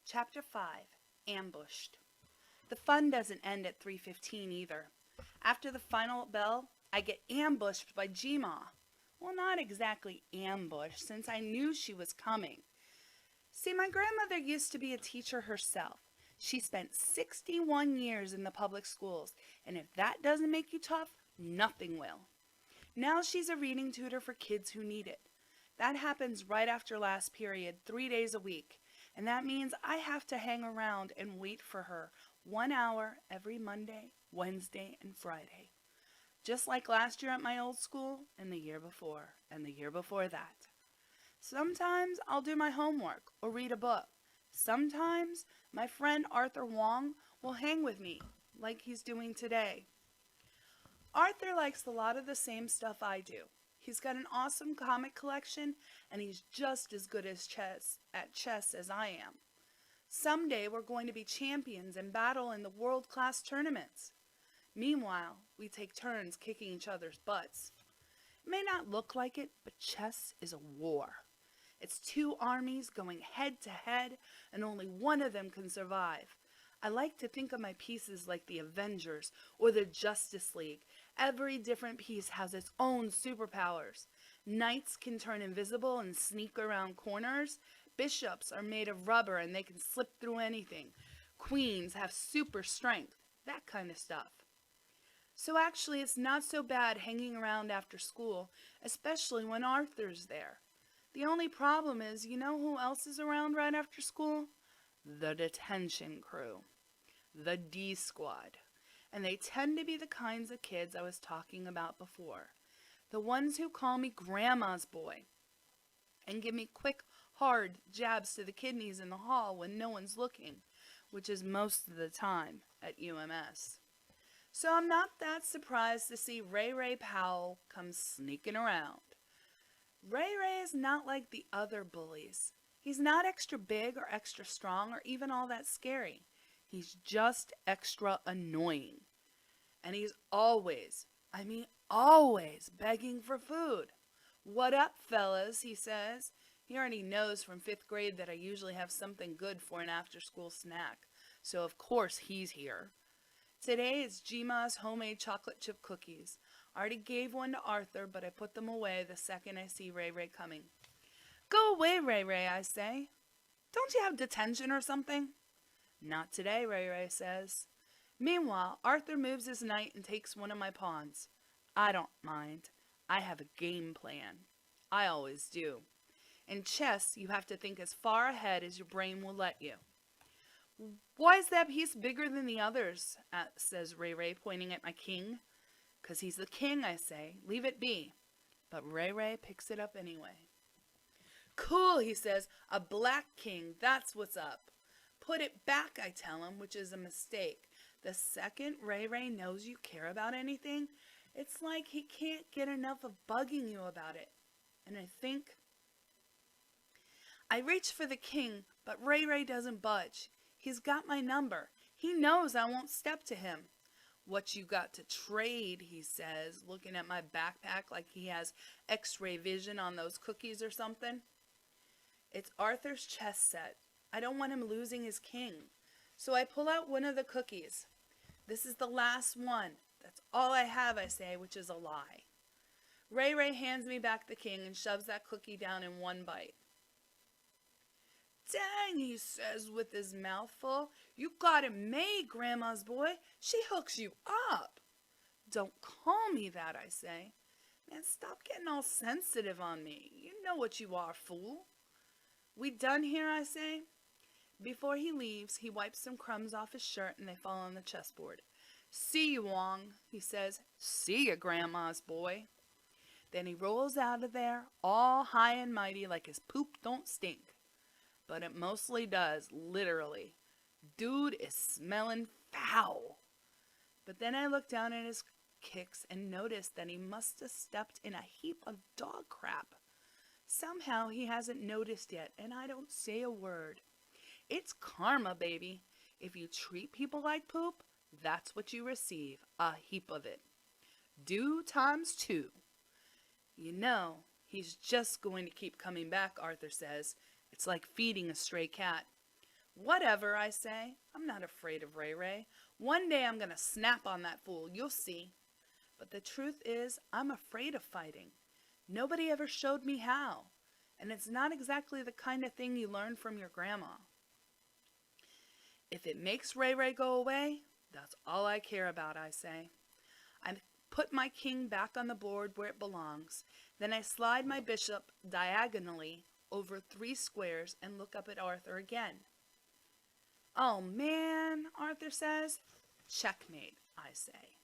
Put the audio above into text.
Chapter 5 Ambushed. The fun doesn't end at 3:15 either. After the final bell, I get ambushed by Gma. Well, not exactly ambushed, since I knew she was coming. See, my grandmother used to be a teacher herself. She spent 61 years in the public schools, and if that doesn't make you tough, nothing will. Now she's a reading tutor for kids who need it. That happens right after last period, 3 days a week. And that means I have to hang around and wait for her 1 hour every Monday, Wednesday, and Friday. Just like last year at my old school, and the year before, and the year before that. Sometimes I'll do my homework or read a book. Sometimes my friend Arthur Wong will hang with me, like he's doing today. Arthur likes a lot of the same stuff I do. He's got an awesome comic collection, and he's just as good at chess as I am. Someday we're going to be champions and battle in the world-class tournaments. Meanwhile, we take turns kicking each other's butts. It may not look like it, but chess is a war. It's two armies going head to head, and only one of them can survive. I like to think of my pieces like the Avengers or the Justice League. Every different piece has its own superpowers. Knights can turn invisible and sneak around corners. Bishops are made of rubber and they can slip through anything. Queens have super strength, that kind of stuff. So actually, it's not so bad hanging around after school, especially when Arthur's there. The only problem is, you know who else is around right after school? The detention crew. The D Squad. And they tend to be the kinds of kids I was talking about before. The ones who call me Grandma's boy and give me quick, hard jabs to the kidneys in the hall when no one's looking, which is most of the time at UMS. So I'm not that surprised to see Ray Ray Powell come sneaking around. Ray Ray is not like the other bullies. He's not extra big or extra strong or even all that scary. He's just extra annoying. And he's always, always begging for food. "What up, fellas?" he says. He already knows from 5th grade that I usually have something good for an after-school snack. So of course he's here. Today it's Gma's homemade chocolate chip cookies. I already gave one to Arthur, but I put them away the second I see Ray Ray coming. "Go away, Ray Ray," I say. "Don't you have detention or something?" "Not today," Ray Ray says. Meanwhile, Arthur moves his knight and takes one of my pawns. I don't mind. I have a game plan. I always do. In chess, you have to think as far ahead as your brain will let you. "Why is that piece bigger than the others?" says Ray Ray, pointing at my king. "'Cause he's the king," I say. "Leave it be." But Ray Ray picks it up anyway. "Cool," he says. "A black king, that's what's up." "Put it back," I tell him, which is a mistake. The second Ray Ray knows you care about anything, it's like he can't get enough of bugging you about it. And I reach for the king, but Ray Ray doesn't budge. He's got my number. He knows I won't step to him. "What you got to trade?" he says, looking at my backpack like he has X-ray vision on those cookies or something. It's Arthur's chess set. I don't want him losing his king. So I pull out one of the cookies. "This is the last one. That's all I have," I say, which is a lie. Ray Ray hands me back the king and shoves that cookie down in one bite. "Dang," he says with his mouth full. "You got it made, Grandma's boy. She hooks you up." "Don't call me that," I say. "Man, stop getting all sensitive on me. You know what you are, fool." "We done here?" I say. Before he leaves, he wipes some crumbs off his shirt and they fall on the chessboard. "See you, Wong," he says. "See ya, Grandma's boy." Then he rolls out of there, all high and mighty like his poop don't stink. But it mostly does, literally. Dude is smelling foul. But then I look down at his kicks and notice that he must have stepped in a heap of dog crap. Somehow he hasn't noticed yet, and I don't say a word. It's karma, baby. If you treat people like poop, that's what you receive, a heap of it. Do times 2. You know, he's just going to keep coming back, Arthur says. It's like feeding a stray cat. Whatever, I say. I'm not afraid of Ray Ray. One day I'm going to snap on that fool. You'll see. But the truth is, I'm afraid of fighting. Nobody ever showed me how. And it's not exactly the kind of thing you learn from your grandma. If it makes Ray Ray go away, that's all I care about, I say. I put my king back on the board where it belongs. Then I slide my bishop diagonally over 3 squares and look up at Arthur again. Oh man, Arthur says. Checkmate, I say.